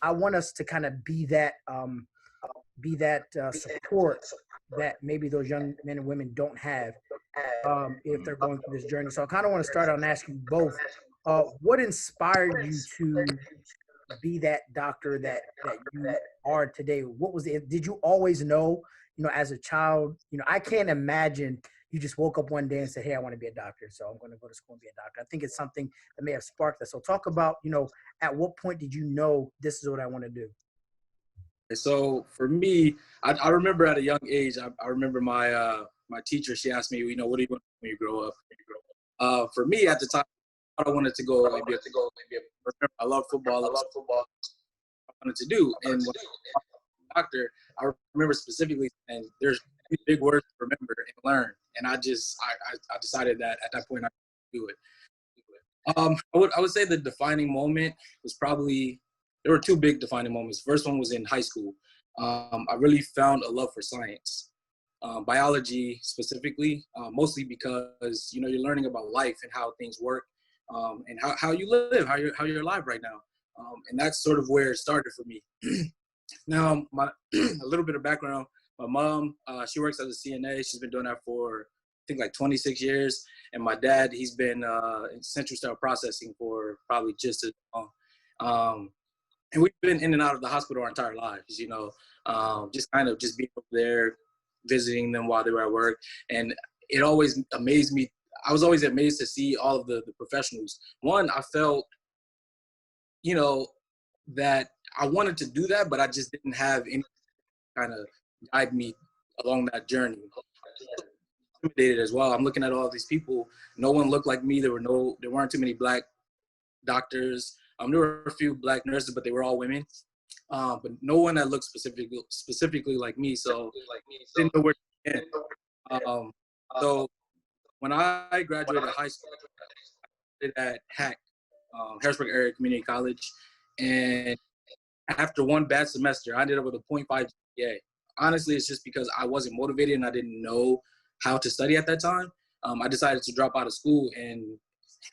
I want us to kind of be that support that maybe those young men and women don't have if they're going through this journey. So I kind of want to start on asking you both, what inspired you to be that doctor that you are today? What was it? Did you always know, as a child? I can't imagine you just woke up one day and said, "Hey, I want to be a doctor, so I'm going to go to school and be a doctor." I think it's something that may have sparked that. So talk about, at what point did you know this is what I want to do? So for me, I remember at a young age, I remember my teacher, she asked me, what do you want when you grow up? For me at the time, I wanted to go like remember, I love football. I wanted to do. And when I was a doctor, I remember specifically, and there's big words to remember and learn. And I decided that at that point I could do it. I would say the defining moment was probably, there were two big defining moments. First one was in high school. I really found a love for science, biology specifically, mostly because you're learning about life and how things work, and how you live, how you're alive right now, and that's sort of where it started for me. Now, a little bit of background. My mom, she works as a CNA. She's been doing that for, I think, like 26 years. And my dad, he's been in central cell processing for probably just as long. And we've been in and out of the hospital our entire lives, just kind of just being over there, visiting them while they were at work. And it always amazed me. I was always amazed to see all of the professionals. One, I felt, that I wanted to do that, but I just didn't have any kind of guide me along that journey. Intimidated as well. I'm looking at all these people. No one looked like me. There weren't too many black doctors. There were a few black nurses, but they were all women. But no one that looked specifically like me. So didn't know where to begin. So when I graduated high school, I did at HAC, Harrisburg Area Community College, and after one bad semester, I ended up with a 0.5 GPA. Honestly, it's just because I wasn't motivated and I didn't know how to study at that time. I decided to drop out of school, and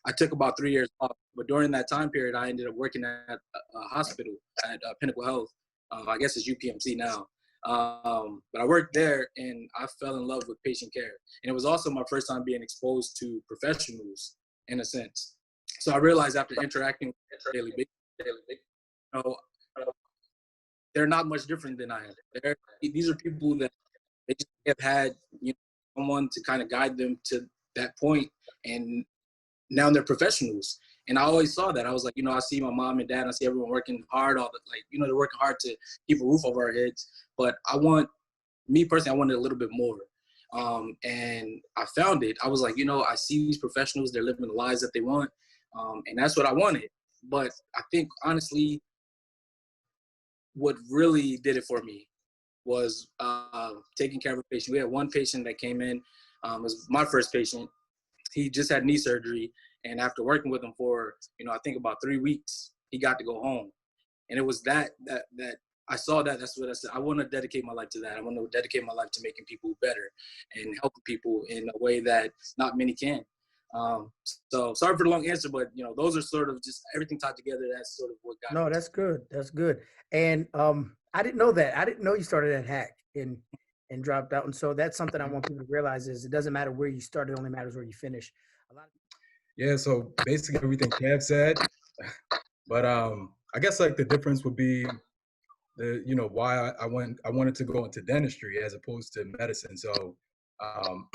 I took about 3 years off. But during that time period, I ended up working at a hospital at Pinnacle Health. I guess it's UPMC now. But I worked there, and I fell in love with patient care. And it was also my first time being exposed to professionals, in a sense. So I realized after interacting with them on a daily basis, you know, they're not much different than I am. These are people that they just have had someone to kind of guide them to that point, and now they're professionals. And I always saw that. I was like, I see my mom and dad, and I see everyone working hard, they're working hard to keep a roof over our heads. But me personally, I wanted a little bit more. And I found it. I was like, I see these professionals, they're living the lives that they want. And that's what I wanted. But I think, honestly, what really did it for me was taking care of a patient. We had one patient that came in. It was my first patient. He just had knee surgery. And after working with him for, I think about 3 weeks, he got to go home. And it was that I saw that. That's what I said. I want to dedicate my life to that. I want to dedicate my life to making people better and helping people in a way that not many can. So sorry for the long answer, but those are sort of just everything tied together. That's sort of what got No, me. that's good. That's good. And I didn't know that. I didn't know you started at Hack and dropped out. And so that's something I want people to realize is it doesn't matter where you start, it only matters where you finish. A lot of Yeah, so basically everything Kev said, but I guess like the difference would be why I wanted to go into dentistry as opposed to medicine. So um,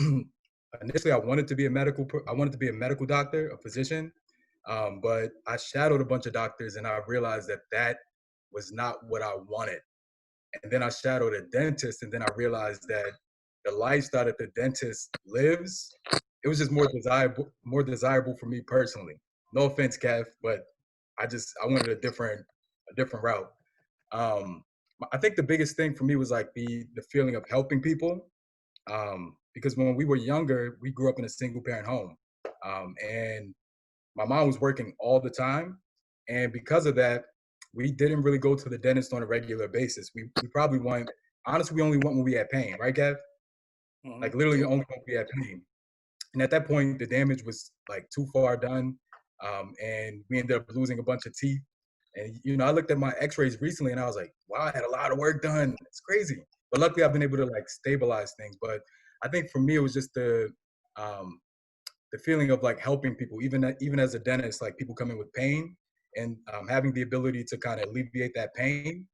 initially I wanted to be a medical doctor, a physician, but I shadowed a bunch of doctors and I realized that was not what I wanted. And then I shadowed a dentist, and then I realized that the lifestyle that the dentist lives, it was just more desirable for me personally. No offense, Kev, but I wanted a different route. Um, I think the biggest thing for me was like the feeling of helping people. Because when we were younger, we grew up in a single parent home, and my mom was working all the time, and because of that, we didn't really go to the dentist on a regular basis. We probably went, honestly, we only went when we had pain, right, Kev? Like literally only when we had pain. And at that point, the damage was like too far done, and we ended up losing a bunch of teeth. And I looked at my X-rays recently, and I was like, wow, I had a lot of work done. It's crazy. But luckily, I've been able to like stabilize things. But I think for me, it was just um, the feeling of like helping people, even as a dentist, like people come in with pain, and having the ability to kind of alleviate that pain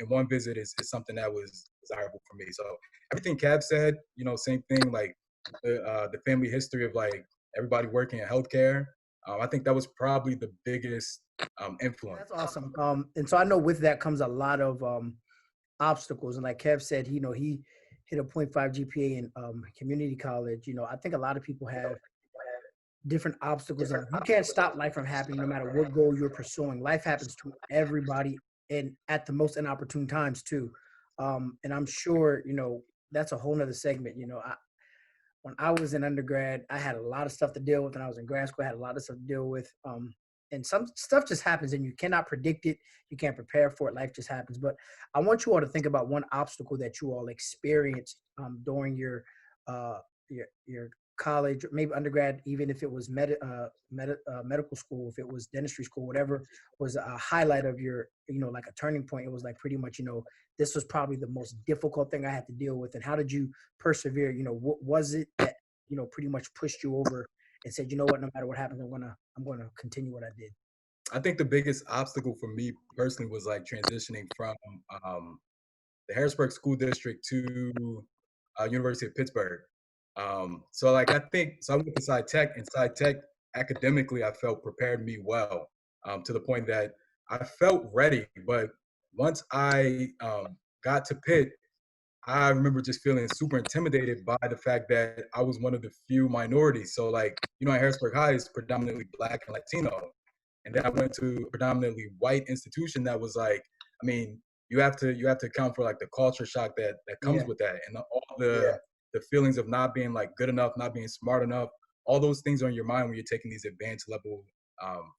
in one visit is something that was desirable for me. So everything Cab said, same thing. Like the family history of like everybody working in healthcare. I think that was probably the biggest influence. That's awesome. And so I know with that comes a lot of obstacles. And like Kev said, he hit a point 0.5 GPA in community college. I think a lot of people have different obstacles. And you can't stop life from happening no matter what goal you're pursuing. Life happens to everybody and at the most inopportune times too. And I'm sure, that's a whole nother segment. When I was in undergrad, I had a lot of stuff to deal with. When I was in grad school, I had a lot of stuff to deal with. And some stuff just happens and you cannot predict it. You can't prepare for it. Life just happens. But I want you all to think about one obstacle that you all experienced during your college, or maybe undergrad, even if it was medical school, if it was dentistry school, whatever was a highlight of your, like a turning point. It was like pretty much, this was probably the most difficult thing I had to deal with. And how did you persevere? What was it that, pretty much pushed you over and said, you know what, no matter what happens, I'm gonna continue what I did. I think the biggest obstacle for me personally was like transitioning from the Harrisburg School District to University of Pittsburgh. So like I think so I went to Sci Tech, and Sci Tech academically I felt prepared me well to the point that I felt ready. But once I got to Pitt, I remember just feeling super intimidated by the fact that I was one of the few minorities. So like, at Harrisburg High is predominantly Black and Latino. And then I went to a predominantly white institution that was like, I mean, you have to account for like the culture shock that comes Yeah. with that, and all the feelings of not being like good enough, not being smart enough. All those things are in your mind when you're taking these advanced level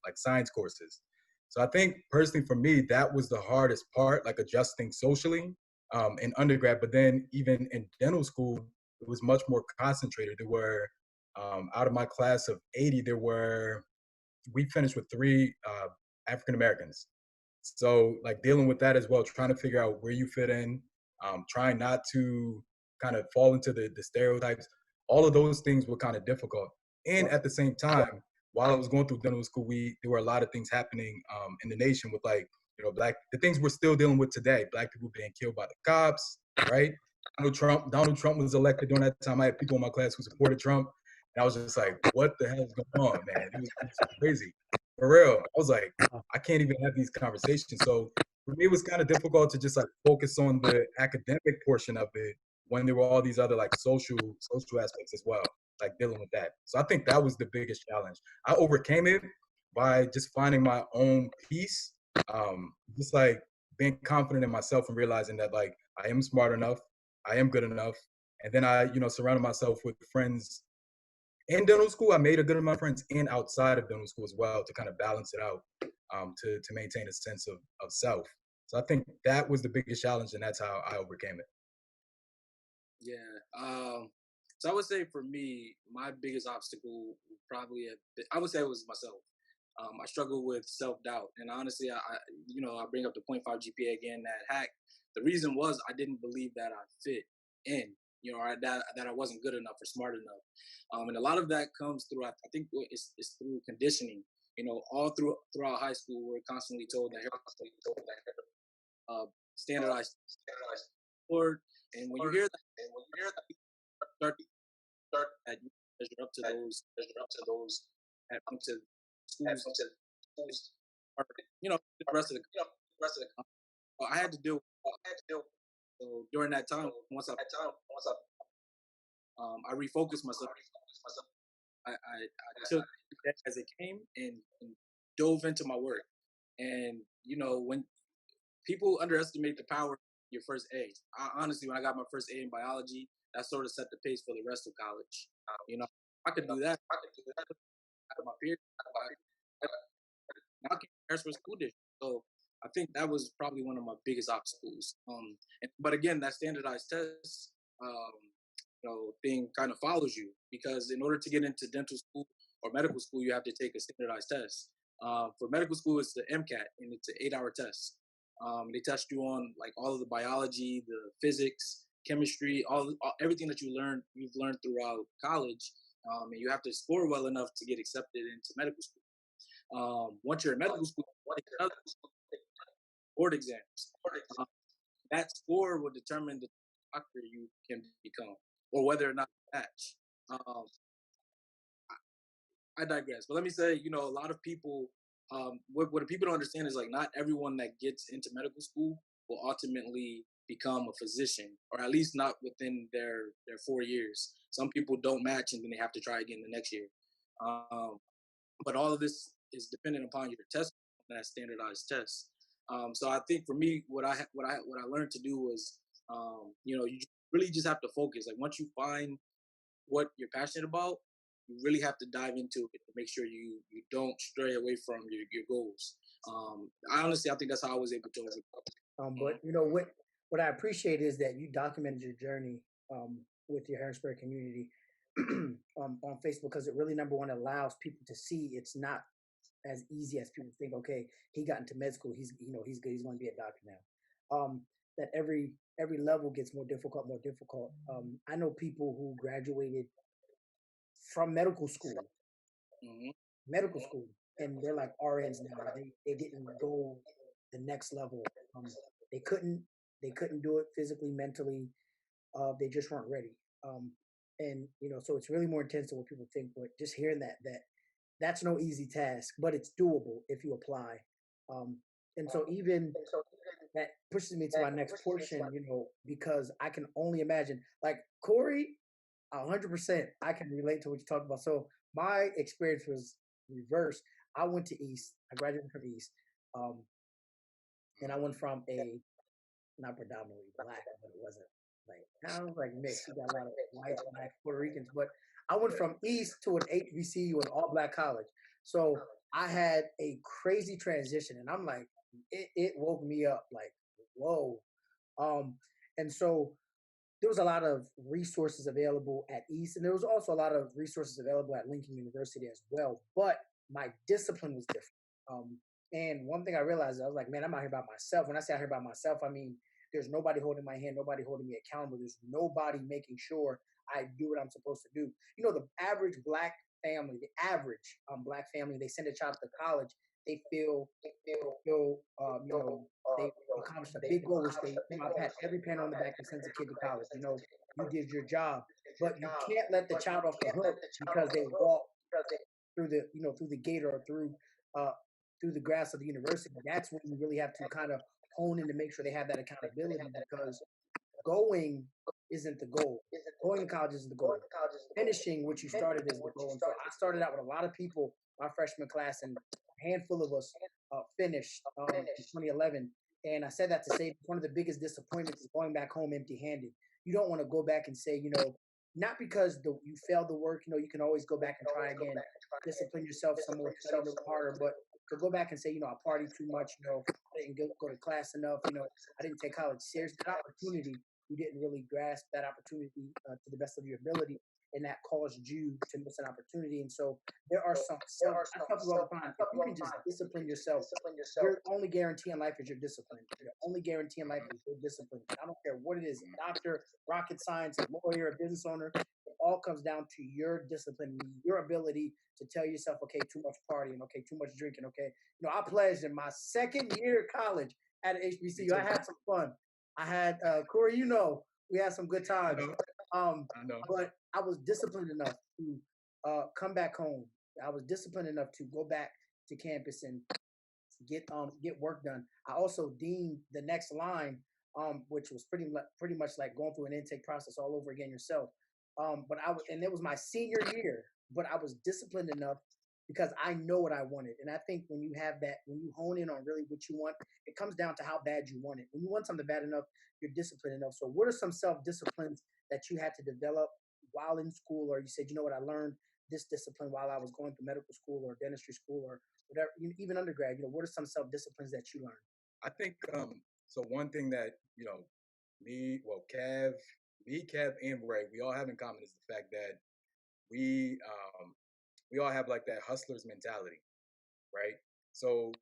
like science courses. So I think personally for me, that was the hardest part, like adjusting socially in undergrad. But then even in dental school, it was much more concentrated. There were out of my class of 80, we finished with three African Americans. So like dealing with that as well, trying to figure out where you fit in, trying not to kind of fall into the stereotypes. All of those things were kind of difficult. And at the same time, while I was going through dental school, there were a lot of things happening in the nation with like, the things we're still dealing with today. Black people being killed by the cops, right? Donald Trump was elected during that time. I had people in my class who supported Trump. And I was just like, what the hell is going on, man? It was crazy. For real. I was like, I can't even have these conversations. So for me, it was kind of difficult to just like focus on the academic portion of it when there were all these other like social aspects as well, like dealing with that. So I think that was the biggest challenge. I overcame it by just finding my own peace, just like being confident in myself and realizing that like I am smart enough, I am good enough, and then I surrounded myself with friends in dental school. I made a good amount of friends and outside of dental school as well to kind of balance it out, to maintain a sense of self. So I think that was the biggest challenge, and that's how I overcame it. Yeah. So I would say for me, my biggest obstacle would probably I would say it was myself. I struggle with self doubt, and honestly, I bring up the point 0.5 GPA again. That hack. The reason was I didn't believe that I fit in. Or that I wasn't good enough or smart enough. And a lot of that comes through. I think it's through conditioning. All throughout high school, we're constantly told that standardized word, and when you hear that, start that you measure up to those that come to schools, or the rest of the. I had to deal. So during that time, I refocused myself. I took it as it came and dove into my work. And when people underestimate the power of your first A, honestly, when I got my first A in biology, that sort of set the pace for the rest of college. I could do that. I could do that out of my peers. Now I came to Harrisburg School District. So I think that was probably one of my biggest obstacles. But again, that standardized test thing kind of follows you, because in order to get into dental school or medical school, you have to take a standardized test. For medical school, it's the MCAT, and it's an 8-hour test. They test you on like all of the biology, the physics, chemistry, everything that you've learned throughout college, and you have to score well enough to get accepted into medical school. Once you're in medical school, you take another board exams. Um, that score will determine the doctor you can become, or whether or not you match. Um, I digress. But let me say, a lot of people, what people don't understand is like not everyone that gets into medical school will ultimately become a physician, or at least not within their 4 years. Some people don't match, and then they have to try again the next year. Um, but all of this is dependent upon your test, that standardized test. So I think for me, what I learned to do was, you really just have to focus. Like once you find what you're passionate about, you really have to dive into it to make sure you don't stray away from your goals. I think that's how I was able to overcome. But what I appreciate is that you documented your journey with your Harrisburg community on Facebook, because it really, number one, allows people to see it's not as easy as people think. Okay, he got into med school. He's good. He's going to be a doctor now. That every level gets more difficult, more difficult. I know people who graduated from Mhm. medical school, and they're like RNs now. They didn't go the next level. They couldn't they couldn't do it physically, mentally. They just weren't ready. And so it's really more intense than what people think. But just hearing that's no easy task, but it's doable if you apply. And so even that pushes me to my next portion, because I can only imagine, like Corey, 100%, I can relate to what you talked about. So my experience was reversed. I went to East. I graduated from East, and I went from a not predominantly black, but it wasn't like kind of like mixed. You got a lot of whites, blacks, Puerto Ricans, but I went from East to an HBCU, an all black college. So I had a crazy transition, and I'm like, it woke me up like, whoa. Um, and so there was a lot of resources available at East, and there was also a lot of resources available at Lincoln University as well. But my discipline was different. And one thing I realized, I was like, man, I'm out here by myself. When I say out here by myself, I mean there's nobody holding my hand, nobody holding me accountable. There's nobody making sure I do what I'm supposed to do. The average black family, black family, they send a child to college. They feel they accomplished a big goal, which I've had every parent on the back that sends a kid to college. You did your job, but you can't let the child off the hook because they walk through the gate or uh, through the grass of the university. That's when you really have to kind of hone in to make sure they have that accountability, because going isn't the goal. Going to college isn't the goal. Finishing what you started is the goal. And so I started out with a lot of people, my freshman class, and a handful of us finished in 2011. And I said that to say one of the biggest disappointments is going back home empty-handed. You don't want to go back and say, not because you failed the work, you can always go back and try again, discipline yourself some more, study a little harder, but to go back and say, I partied too much, I didn't go to class enough, I didn't take college seriously. That opportunity, you didn't really grasp that opportunity to the best of your ability, and that caused you to miss an opportunity. And so there are some self. I tell people all the time, if you can just discipline yourself, your only guarantee in life is your discipline. Your only guarantee in life is your discipline. I don't care what it is, a doctor, rocket science, a lawyer, a business owner. It all comes down to your discipline, your ability to tell yourself, okay, too much partying, okay, too much drinking, okay. I pledged in my second year of college at HBCU. I had some fun. I had Corey, we had some good times. I know. But I was disciplined enough to come back home. I was disciplined enough to go back to campus and get work done. I also deemed the next line, which was pretty much like going through an intake process all over again yourself. But and it was my senior year, but I was disciplined enough because I know what I wanted. And I think when you have that, when you hone in on really what you want, it comes down to how bad you want it. When you want something bad enough, you're disciplined enough. So what are some self-disciplines that you had to develop while in school, or you said, what, I learned this discipline while I was going through medical school or dentistry school or whatever, even undergrad, what are some self-disciplines that you learned? I think so. One thing that Cav, and Ray, we all have in common is the fact that we all have like that hustler's mentality, right? So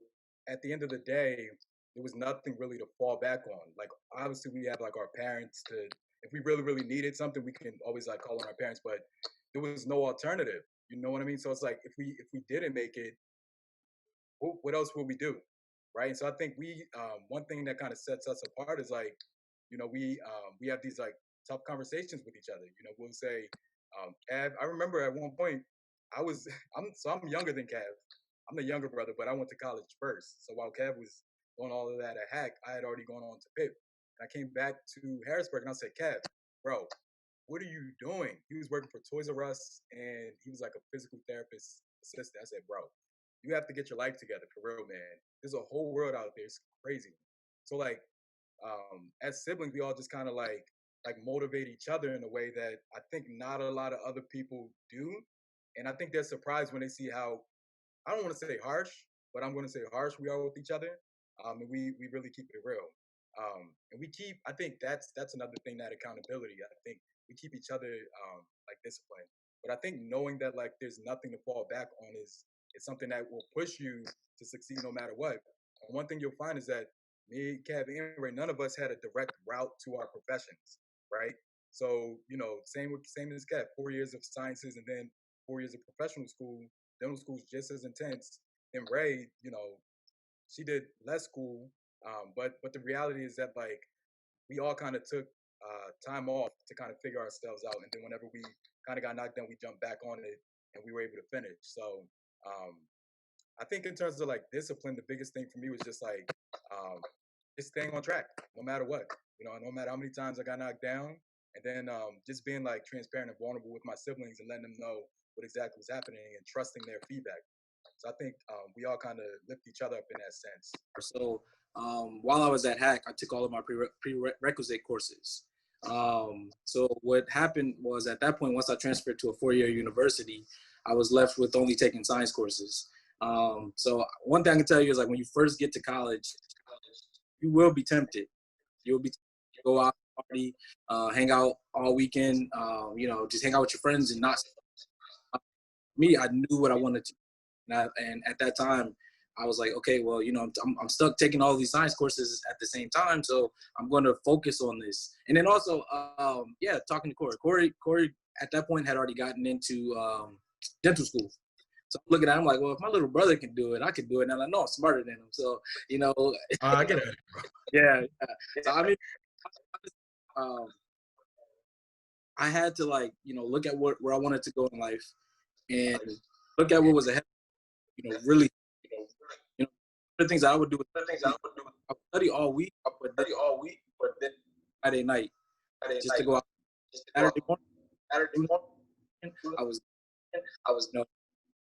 at the end of the day, there was nothing really to fall back on. Like obviously we have like our parents to, if we really, really needed something, we can always like call on our parents, but there was no alternative. You know what I mean? So it's like if we didn't make it, what else will we do, right? And so I think we one thing that kind of sets us apart is like, we have these like tough conversations with each other. We'll say, Cav, I remember at one point I'm younger than Cav. I'm the younger brother, but I went to college first. So while Cav was doing all of that at Hack, I had already gone on to Pitt. And I came back to Harrisburg and I said, Cav, bro, what are you doing? He was working for Toys R Us and he was like a physical therapist assistant. I said, bro, you have to get your life together for real, man. There's a whole world out there. It's crazy. So like, as siblings, we all just kind of like motivate each other in a way that I think not a lot of other people do. And I think they're surprised when they see how, I don't want to say harsh, but I'm going to say harsh we are with each other. And we really keep it real. And we keep, I think that's another thing, that accountability. I think we keep each other like disciplined. But I think knowing that like there's nothing to fall back on is something that will push you to succeed no matter what. And one thing you'll find is that me, Kev, and Ray, none of us had a direct route to our professions, right? So same as Kev, 4 years of sciences and then 4 years of professional school. Dental school's just as intense. And Ray, she did less school, but the reality is that like we all kind of took time off to kind of figure ourselves out, and then whenever we kind of got knocked down, we jumped back on it, and we were able to finish. So um, I think in terms of like discipline, the biggest thing for me was just like just staying on track, no matter what. No matter how many times I got knocked down, and then just being like transparent and vulnerable with my siblings and letting them know what exactly was happening and trusting their feedback. So I think we all kind of lift each other up in that sense. So while I was at Hack, I took all of my prerequisite courses. So what happened was at that point, once I transferred to a 4-year university, I was left with only taking science courses. So one thing I can tell you is like when you first get to college, you will be tempted. You'll be tempted to go out, party, hang out all weekend, just hang out with your friends and not. Me, I knew what I wanted to. And at that time, I was like, okay, well, I'm stuck taking all these science courses at the same time, so I'm going to focus on this. And then also, talking to Corey. Corey at that point had already gotten into dental school. So I'm looking at him like, well, if my little brother can do it, I can do it. And I know I'm smarter than him. So, I get it. Yeah. So I mean, I had to look at where I wanted to go in life and look at what was ahead. Really, the things I would do. I would study all week, but then Friday night, just to go out. Saturday morning,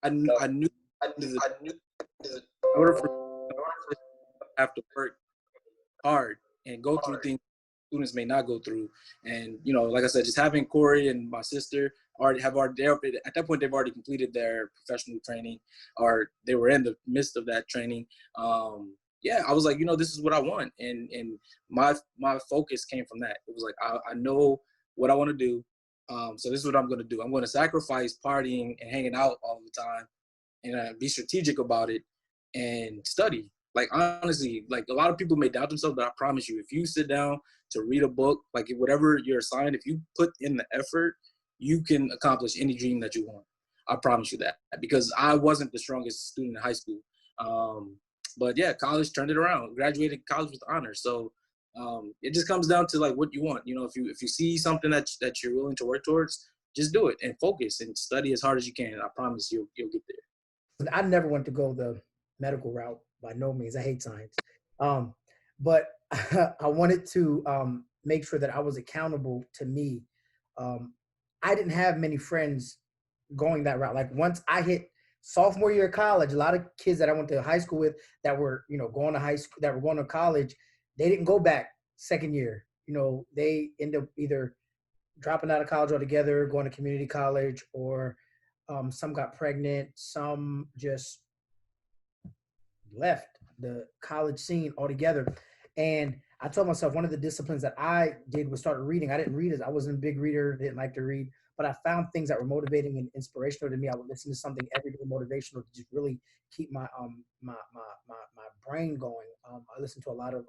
I knew in order for have to work hard and go through things students may not go through. And like I said, just having Corey and my sister at that point they've already completed their professional training, or they were in the midst of that training. I was like, this is what I want, and my focus came from that. It was like I know what I want to do, so this is what I'm going to do. I'm going to sacrifice partying and hanging out all the time, and be strategic about it and study. Like honestly, like a lot of people may doubt themselves, but I promise you, if you sit down to read a book, like whatever you're assigned, if you put in the effort, you can accomplish any dream that you want. I promise you that, because I wasn't the strongest student in high school. But yeah, college turned it around. Graduated college with honors. So it just comes down to like what you want. If you see something that you're willing to work towards, just do it and focus and study as hard as you can. I promise you'll get there. I never went to go the medical route by no means. I hate science. But I wanted to make sure that I was accountable to me. I didn't have many friends going that route. Like once I hit sophomore year of college, a lot of kids that I went to high school with that were, going to high school, that were going to college, they didn't go back second year. They end up either dropping out of college altogether, going to community college, or some got pregnant, some just left the college scene altogether. And I told myself one of the disciplines that I did was start reading. I didn't read as I wasn't a big reader, didn't like to read, but I found things that were motivating and inspirational to me. I would listen to something everyday motivational to just really keep my brain going. I listened to a lot of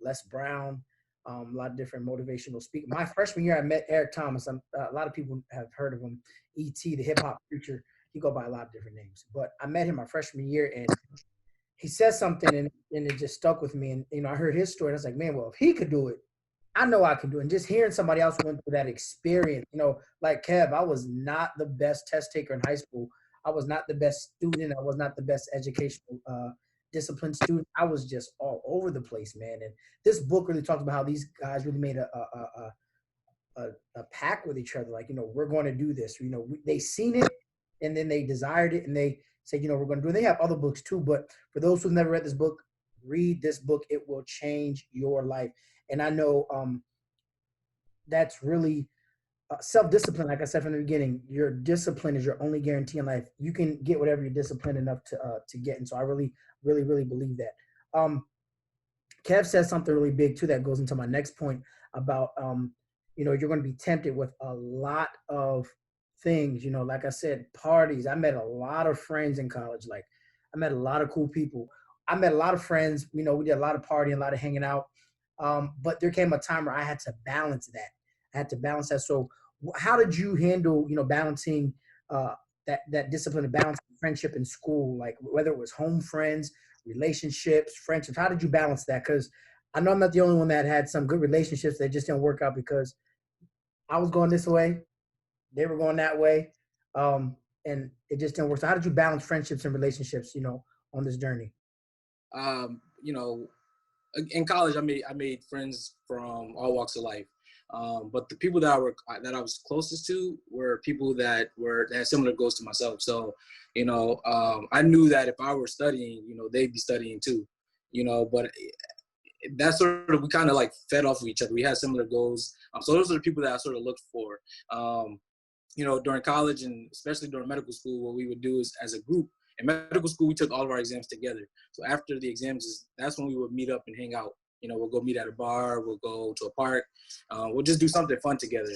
Les Brown, a lot of different motivational speakers. My freshman year, I met Eric Thomas. A lot of people have heard of him. E.T., the hip hop preacher. He go by a lot of different names, but I met him my freshman year, and he said something, and it just stuck with me. And I heard his story, and I was like, man, well, if he could do it, I know I can do it. And just hearing somebody else went through that experience, like Kev, I was not the best test taker in high school. I was not the best student. I was not the best educational discipline student. I was just all over the place, man. And this book really talks about how these guys really made a pact with each other. Like, we're going to do this. They seen it, and then they desired it, and they said, we're going to do it. They have other books too, but for those who've never read this book, read this book. It will change your life. And I know that's really self-discipline. Like I said from the beginning, your discipline is your only guarantee in life. You can get whatever you're disciplined enough to get. And so I really, really, really believe that. Kev says something really big too that goes into my next point about, you're going to be tempted with a lot of things. Like I said, parties. I met a lot of friends in college. Like, I met a lot of cool people. I met a lot of friends. We did a lot of partying, a lot of hanging out. But there came a time where I had to balance that. So how did you handle, balancing that discipline of balancing friendship in school, like whether it was home friends, relationships, friendships? How did you balance that? Because I know I'm not the only one that had some good relationships that just didn't work out because I was going this way, they were going that way, and it just didn't work. So how did you balance friendships and relationships, on this journey? You know, in college, I made friends from all walks of life. But the people that I was closest to were people that had similar goals to myself. So, I knew that if I were studying, they'd be studying too. But that's sort of, we kind of like fed off of each other. We had similar goals. So those are the people that I sort of looked for. During college and especially during medical school, what we would do is, as a group, in medical school, we took all of our exams together. So after the exams, that's when we would meet up and hang out. We'll go meet at a bar, we'll go to a park, we'll just do something fun together,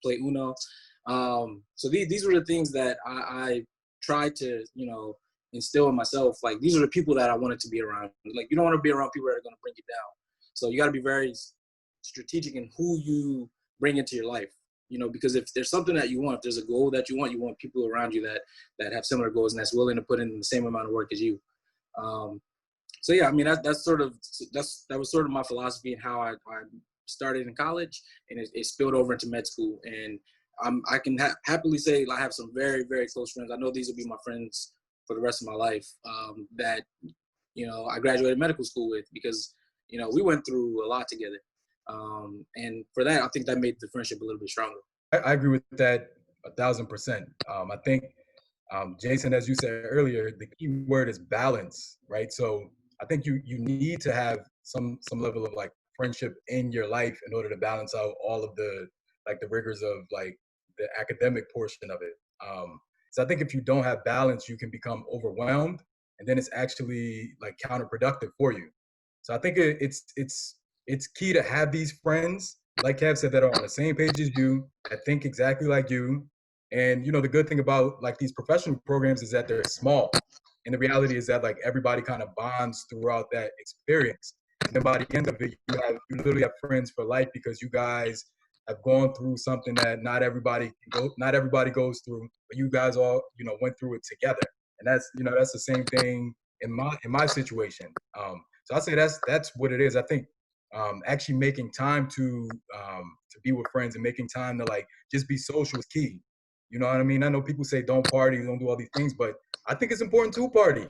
play Uno. So these were the things that I tried to, instill in myself. Like, these are the people that I wanted to be around. Like, you don't want to be around people that are going to bring you down. So you got to be very strategic in who you bring into your life. Because if there's something that you want, if there's a goal that you want people around you that have similar goals and that's willing to put in the same amount of work as you. So yeah, I mean, that was sort of my philosophy and how I started in college, and it spilled over into med school. And I can happily say I have some very, very close friends. I know these will be my friends for the rest of my life, that, I graduated medical school with, because, we went through a lot together. And for that, I think that made the friendship a little bit stronger. I agree with that 1,000%. I think, Jason, as you said earlier, the key word is balance, right? So I think you need to have some level of like friendship in your life in order to balance out all of the rigors of like the academic portion of it. So I think if you don't have balance, you can become overwhelmed, and then it's actually like counterproductive for you. So I think it's key to have these friends, like Kev said, that are on the same page as you, that think exactly like you. And the good thing about like these professional programs is that they're small. And the reality is that like everybody kind of bonds throughout that experience. And then by the end of it, you literally have friends for life, because you guys have gone through something that not everybody goes through, but you guys all went through it together. And that's the same thing in my situation. So I say that's what it is. I think actually making time to be with friends and making time to like just be social is key. You know what I mean? I know people say don't party, don't do all these things, but I think it's important to party.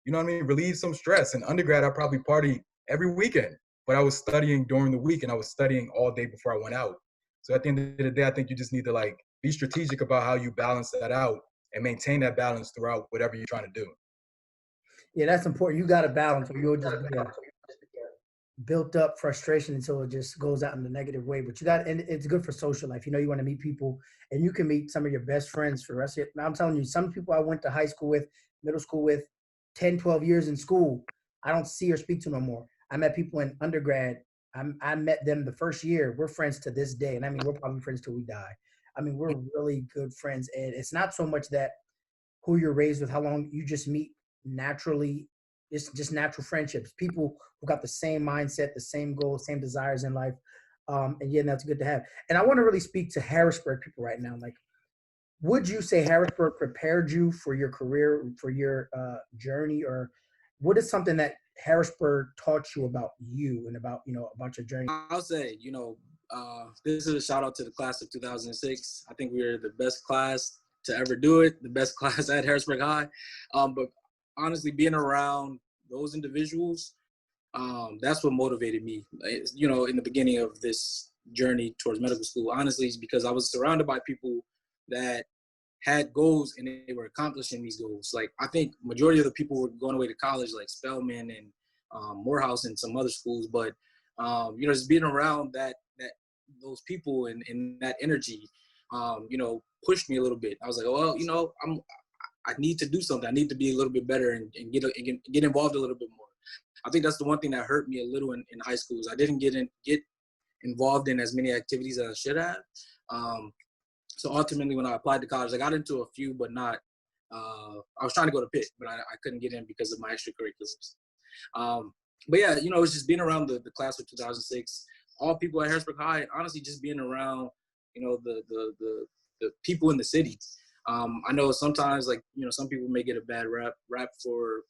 You know what I mean? Relieve some stress. In undergrad, I probably party every weekend, but I was studying during the week and I was studying all day before I went out. So at the end of the day, I think you just need to like be strategic about how you balance that out and maintain that balance throughout whatever you're trying to do. Yeah, that's important. You got to balance, or you'll just be built up frustration until it just goes out in the negative way. But and it's good for social life. You want to meet people, and you can meet some of your best friends for the rest of it. I'm telling you, some people I went to high school with, middle school with, 10, 12 years in school, I don't see or speak to no more. I met people in undergrad. I met them the first year. We're friends to this day. And I mean, we're probably friends till we die. I mean, we're really good friends, and it's not so much that who you're raised with, how long you just meet naturally. It's just natural friendships. People who got the same mindset, the same goals, same desires in life. And yeah, that's good to have. And I want to really speak to Harrisburg people right now. Like, would you say Harrisburg prepared you for your career, for your journey, or what is something that Harrisburg taught you about you and about, about your journey? I'll say, this is a shout out to the class of 2006. I think we are the best class to ever do it, the best class at Harrisburg High. But honestly, being around those individuals, that's what motivated me, in the beginning of this journey towards medical school. Honestly, it's because I was surrounded by people that had goals and they were accomplishing these goals. Like, I think majority of the people were going away to college, like Spelman and Morehouse and some other schools. But, just being around those people and that energy, pushed me a little bit. I was like, well, I need to do something. I need to be a little bit better and get involved a little bit more. I think that's the one thing that hurt me a little in high school is I didn't get involved in as many activities as I should have. So ultimately, when I applied to college, I got into a few, but not. I was trying to go to Pitt, but I couldn't get in because of my extracurriculars. But yeah, it's just being around the class of 2006, all people at Harrisburg High. Honestly, just being around, the people in the city. I know sometimes, like, some people may get a bad rap for,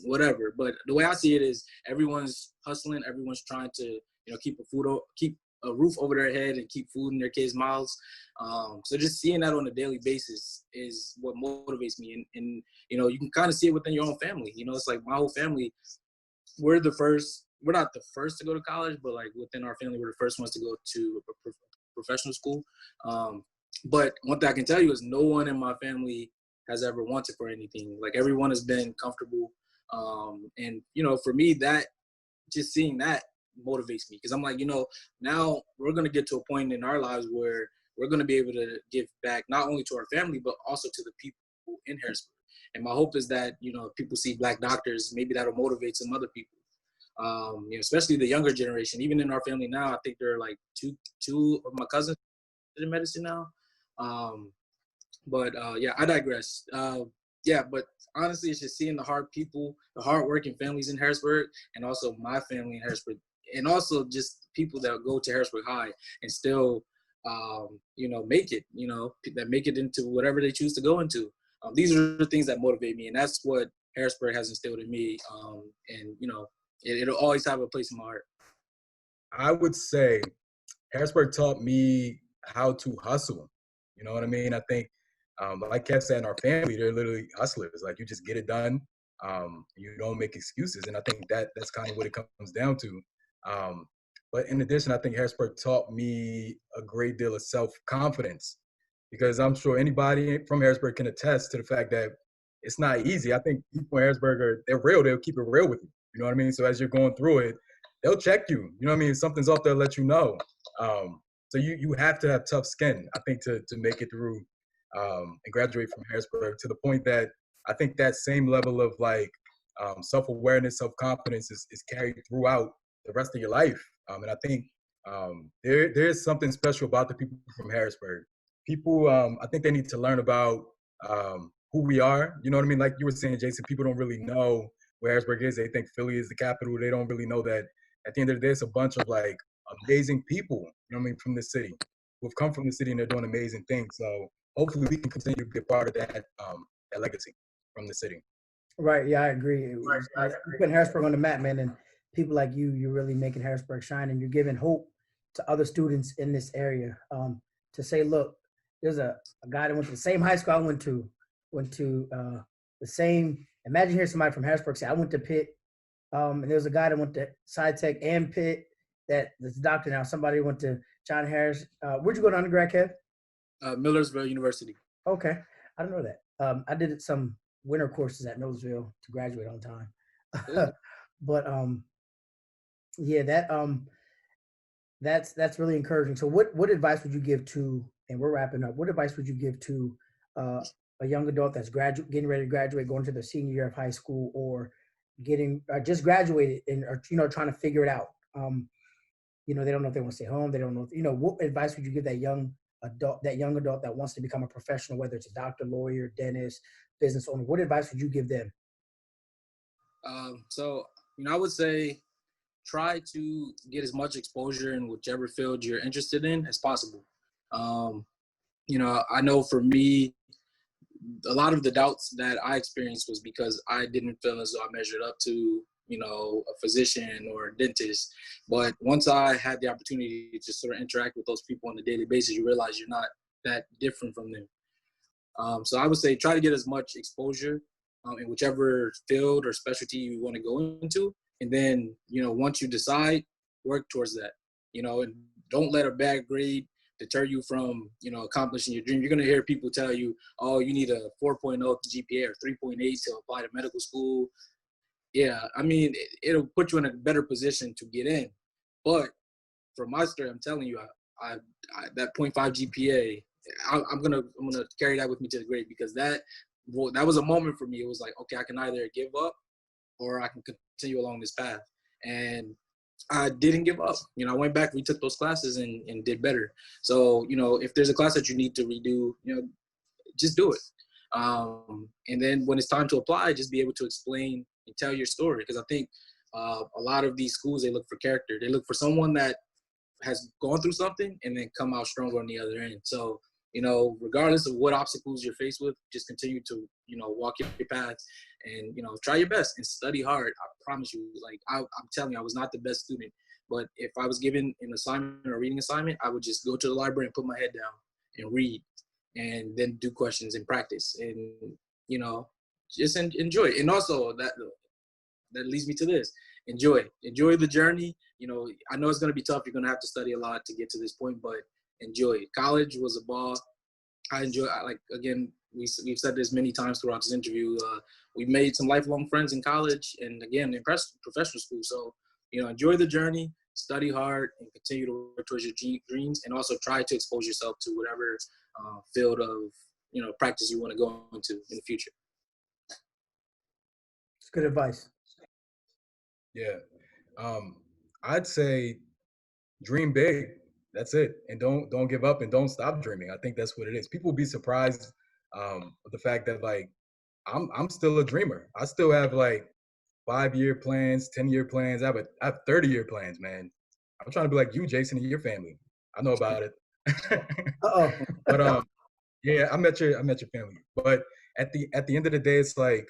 whatever. But the way I see it is everyone's hustling. Everyone's trying to, keep a roof over their head and keep food in their kids' mouths. So just seeing that on a daily basis is what motivates me. And you can kind of see it within your own family. It's like my whole family, we're not the first to go to college, but like within our family, we're the first ones to go to a professional school. But one thing I can tell you is no one in my family has ever wanted for anything. Like, everyone has been comfortable. And, for me, that just seeing that motivates me because I'm like, now we're going to get to a point in our lives where we're going to be able to give back not only to our family, but also to the people in Harrisburg. And my hope is that, people see Black doctors, maybe that'll motivate some other people. Especially the younger generation. Even in our family now, I think there are like two of my cousins in medicine now. But I digress. But honestly, it's just seeing the hardworking families in Harrisburg, and also my family in Harrisburg, and also just people that go to Harrisburg High and still, make it, that make it into whatever they choose to go into. These are the things that motivate me, and that's what Harrisburg has instilled in me. And it'll always have a place in my heart. I would say Harrisburg taught me how to hustle. You know what I mean? I think, like Kev said, in our family, they're literally hustlers. Like, you just get it done. You don't make excuses. And I think that's kind of what it comes down to. But in addition, I think Harrisburg taught me a great deal of self-confidence because I'm sure anybody from Harrisburg can attest to the fact that it's not easy. I think people in Harrisburg they're real. They'll keep it real with you. You know what I mean? So as you're going through it, they'll check you. You know what I mean? If something's up, they'll let you know. So you have to have tough skin, I think, to make it through and graduate from Harrisburg, to the point that I think that same level of self-awareness, self-confidence is carried throughout the rest of your life. And I think there's something special about the people from Harrisburg. People, I think they need to learn about who we are. You know what I mean? Like you were saying, Jason, people don't really know where Harrisburg is. They think Philly is the capital. They don't really know that at the end of the day, it's a bunch of amazing people, you know what I mean, from the city, who have come from the city and they're doing amazing things. So hopefully we can continue to be a part of that legacy from the city. Right. Yeah, I agree. You put Harrisburg on the map, man, and people like you're really making Harrisburg shine, and you're giving hope to other students in this area. To say, look, there's a guy that went to the same high school I went to the same. Imagine hearing somebody from Harrisburg say, I went to Pitt, and there's a guy that went to SciTech and Pitt that's a doctor now. Somebody went to John Harris. Where'd you go to undergrad, Kev? Millersville University. Okay. I don't know that. I did some winter courses at Millersville to graduate on time. But yeah, that's really encouraging. So what advice would you give to, and we're wrapping up, what advice would you give to a young adult that's getting ready to graduate, going to their senior year of high school, or just graduated and are trying to figure it out? They don't know if they want to stay home. They don't know. What advice would you give that young adult, that young adult that wants to become a professional, whether it's a doctor, lawyer, dentist, business owner? What advice would you give them? So, I would say try to get as much exposure in whichever field you're interested in as possible. Um, I know for me, a lot of the doubts that I experienced was because I didn't feel as though I measured up to, a physician or a dentist. But once I had the opportunity to sort of interact with those people on a daily basis, you realize you're not that different from them. So I would say try to get as much exposure in whichever field or specialty you want to go into. And then, once you decide, work towards that, and don't let a bad grade deter you from, accomplishing your dream. You're going to hear people tell you, oh, you need a 4.0 GPA or 3.8 to apply to medical school. Yeah, I mean, it'll put you in a better position to get in. But for my story, I'm telling you, I that 0.5 GPA, I'm gonna carry that with me to the grave, because that was a moment for me. It was like, okay, I can either give up or I can continue along this path. And I didn't give up. I went back, retook those classes and did better. So, if there's a class that you need to redo, just do it. And then when it's time to apply, just be able to explain and tell your story. Because I think a lot of these schools, they look for character. They look for someone that has gone through something and then come out stronger on the other end. So, regardless of what obstacles you're faced with, just continue to, walk your path and, try your best and study hard. I promise you, like, I'm telling you, I was not the best student, but if I was given an assignment or a reading assignment, I would just go to the library and put my head down and read, and then do questions and practice, and, just enjoy it. And also that leads me to this. Enjoy the journey. I know it's going to be tough. You're going to have to study a lot to get to this point, but enjoy it. College was a ball. Again, we've said this many times throughout this interview. We made some lifelong friends in college, and again, in professional school. So, enjoy the journey, study hard, and continue to work towards your dreams, and also try to expose yourself to whatever field of, practice you want to go into in the future. It's good advice. Yeah. I'd say dream big. That's it. And don't give up and don't stop dreaming. I think that's what it is. People will be surprised with the fact that, like, I'm still a dreamer. I still have like 5-year plans, 10-year plans. I have 30-year plans, man. I'm trying to be like you, Jason, and your family. I know about it. Uh-oh. But yeah, I met your family. But at the end of the day, it's like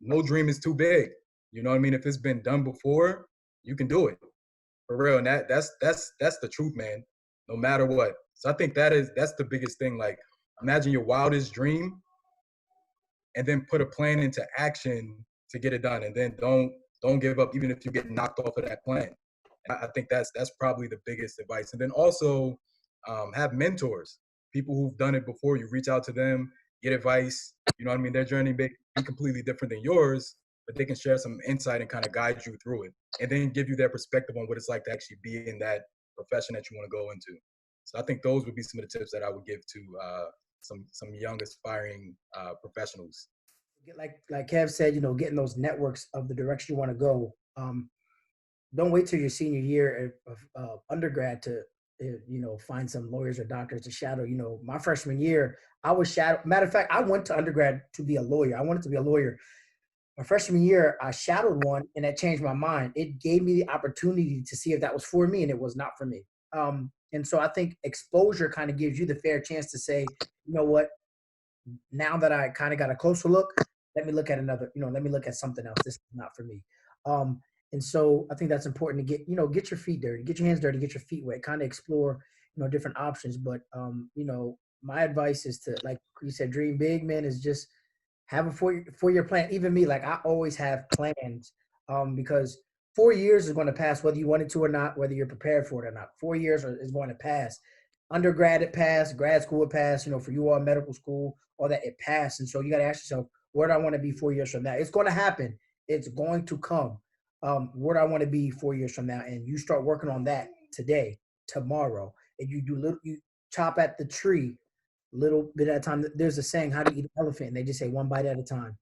no dream is too big. You know what I mean? If it's been done before, you can do it. For real. And that's the truth, man. No matter what. So I think that's the biggest thing. Like, imagine your wildest dream and then put a plan into action to get it done. And then don't give up even if you get knocked off of that plan. I think that's probably the biggest advice. And then also have mentors, people who've done it before. You reach out to them, get advice. You know what I mean? Their journey may be completely different than yours, but they can share some insight and kind of guide you through it, and then give you their perspective on what it's like to actually be in that profession that you want to go into. So I think those would be some of the tips that I would give to some young aspiring professionals. Like Kev said, getting those networks of the direction you want to go. Don't wait till your senior year of undergrad to find some lawyers or doctors to shadow. My freshman year, I was shadowed. Matter of fact, I went to undergrad to be a lawyer. I wanted to be a lawyer. My freshman year, I shadowed one, and that changed my mind. It gave me the opportunity to see if that was for me, and it was not for me. And so I think exposure kind of gives you the fair chance to say, you know what, now that I kind of got a closer look, let me look at let me look at something else. This is not for me. And so I think that's important to get your feet dirty, get your hands dirty, get your feet wet, kind of explore, different options. But, my advice is to, like you said, dream big, man, is just have a 4-year plan. Even me, like, I always have plans because 4 years is going to pass, whether you want it to or not, whether you're prepared for it or not. 4 years is going to pass. Undergrad, it passed. Grad school, it passed. For you all, medical school, all that, it passed. And so you got to ask yourself, where do I want to be 4 years from now? It's going to happen. It's going to come. Where do I want to be 4 years from now? And you start working on that today, tomorrow. And you chop at the tree little bit at a time. There's a saying, how do you eat an elephant? And they just say one bite at a time.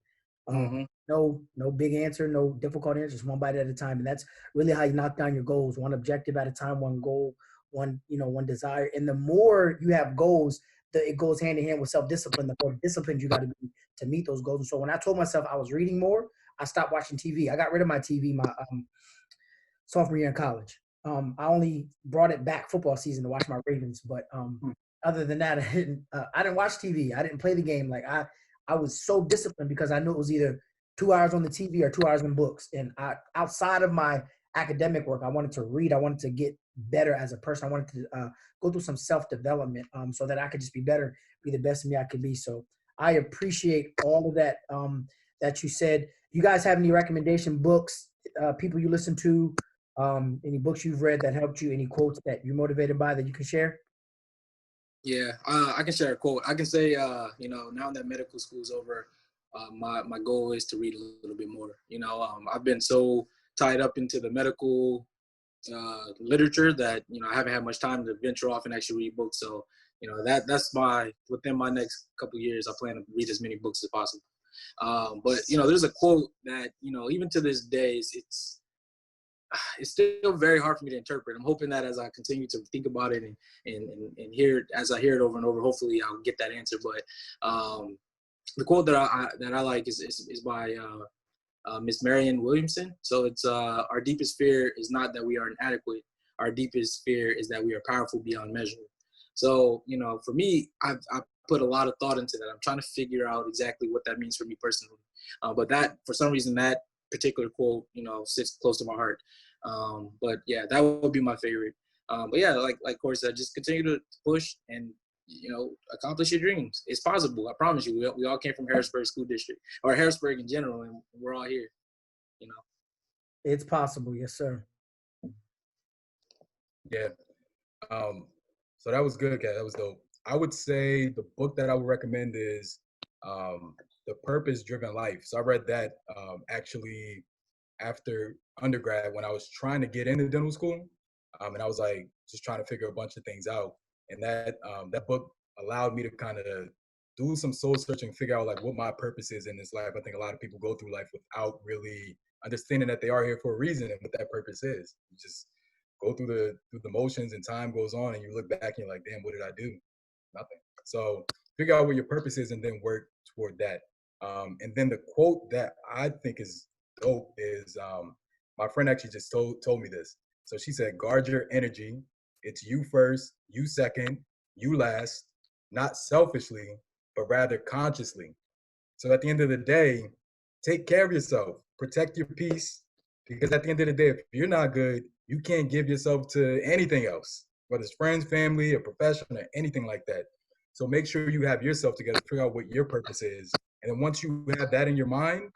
No big answer, no difficult answer, just one bite at a time. And that's really how you knock down your goals, one objective at a time, one goal, one desire. And the more you have goals, it goes hand in hand with self-discipline. The more disciplined you got to be to meet those goals. And so when I told myself I was reading more, I stopped watching TV. I got rid of my TV my sophomore year in college. I only brought it back football season to watch my Ravens, but other than that, I didn't watch TV. I didn't play the game. Like I was so disciplined because I knew it was either 2 hours on the TV or 2 hours in books. And outside of my academic work, I wanted to read. I wanted to get better as a person. I wanted to go through some self-development so that I could just be better, be the best of me I could be. So I appreciate all of that that you said. You guys have any recommendation books, people you listen to, any books you've read that helped you, any quotes that you're motivated by that you can share? Yeah, I can share a quote. I can say, now that medical school's over, my goal is to read a little bit more. I've been so tied up into the medical literature that I haven't had much time to venture off and actually read books. So that's within my next couple of years, I plan to read as many books as possible. But there's a quote that even to this day, it's still very hard for me to interpret. I'm hoping that as I continue to think about it and hear it, as I hear it over and over, hopefully I'll get that answer. But the quote that I like is by Miss Marianne Williamson. So it's our deepest fear is not that we are inadequate. Our deepest fear is that we are powerful beyond measure. So for me, I've put a lot of thought into that. I'm trying to figure out exactly what that means for me personally. But that, for some reason, that particular quote, sits close to my heart. But yeah, that would be my favorite. But yeah, like Corey said, just continue to push and accomplish your dreams. It's possible. I promise you. We all came from Harrisburg School District, or Harrisburg in general, and we're all here. It's possible, yes, sir. Yeah. So that was good, Kat. That was dope. I would say the book that I would recommend is The Purpose-Driven Life. So I read that actually after undergrad when I was trying to get into dental school, and I was like just trying to figure a bunch of things out. And that book allowed me to kind of do some soul searching, figure out like what my purpose is in this life. I think a lot of people go through life without really understanding that they are here for a reason and what that purpose is. You just go through the motions and time goes on and you look back and you're like, damn, what did I do? Nothing. So figure out what your purpose is and then work toward that. And then the quote that I think is dope is my friend actually just told me this. So she said, guard your energy. It's you first, you second, you last, not selfishly, but rather consciously. So at the end of the day, take care of yourself, protect your peace, because at the end of the day, if you're not good, you can't give yourself to anything else, whether it's friends, family, a profession, or anything like that. So make sure you have yourself together, figure out what your purpose is. And then once you have that in your mind,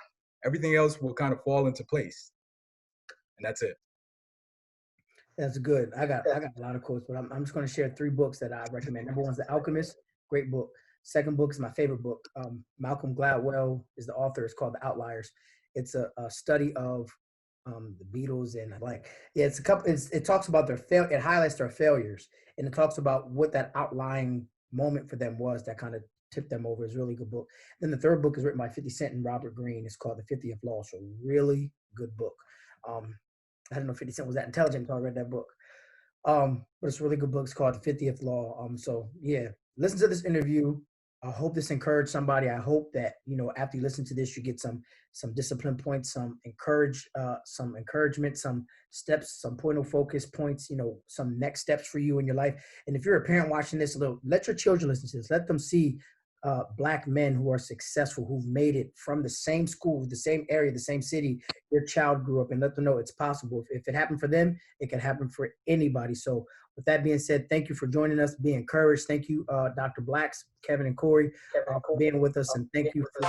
everything else will kind of fall into place. And that's it. That's good. I got a lot of quotes, but I'm just going to share 3 books that I recommend. Number 1 is The Alchemist, great book. Second book is my favorite book. Malcolm Gladwell is the author. It's called The Outliers. It's a study of the Beatles and it's a couple. It talks about it highlights their failures, and it talks about what that outlying moment for them was that kind of tipped them over. It's a really good book. Then the third book is written by 50 Cent and Robert Greene. It's called The 50th Law. So really good book. I didn't know 50 Cent was that intelligent until I read that book. But it's a really good book. It's called The 50th Law. So yeah, listen to this interview. I hope this encouraged somebody. I hope that, after you listen to this, you get some discipline points, some encouragement, some steps, some point of focus points, some next steps for you in your life. And if you're a parent watching this, let your children listen to this. Let them see Black men who are successful, who've made it from the same school, the same area, the same city your child grew up, and let them know it's possible. If it happened for them, it can happen for anybody. So with that being said, thank you for joining us. Be encouraged. Thank you, Dr. Blacks, Kevin and Corey, for being with us. And thank you for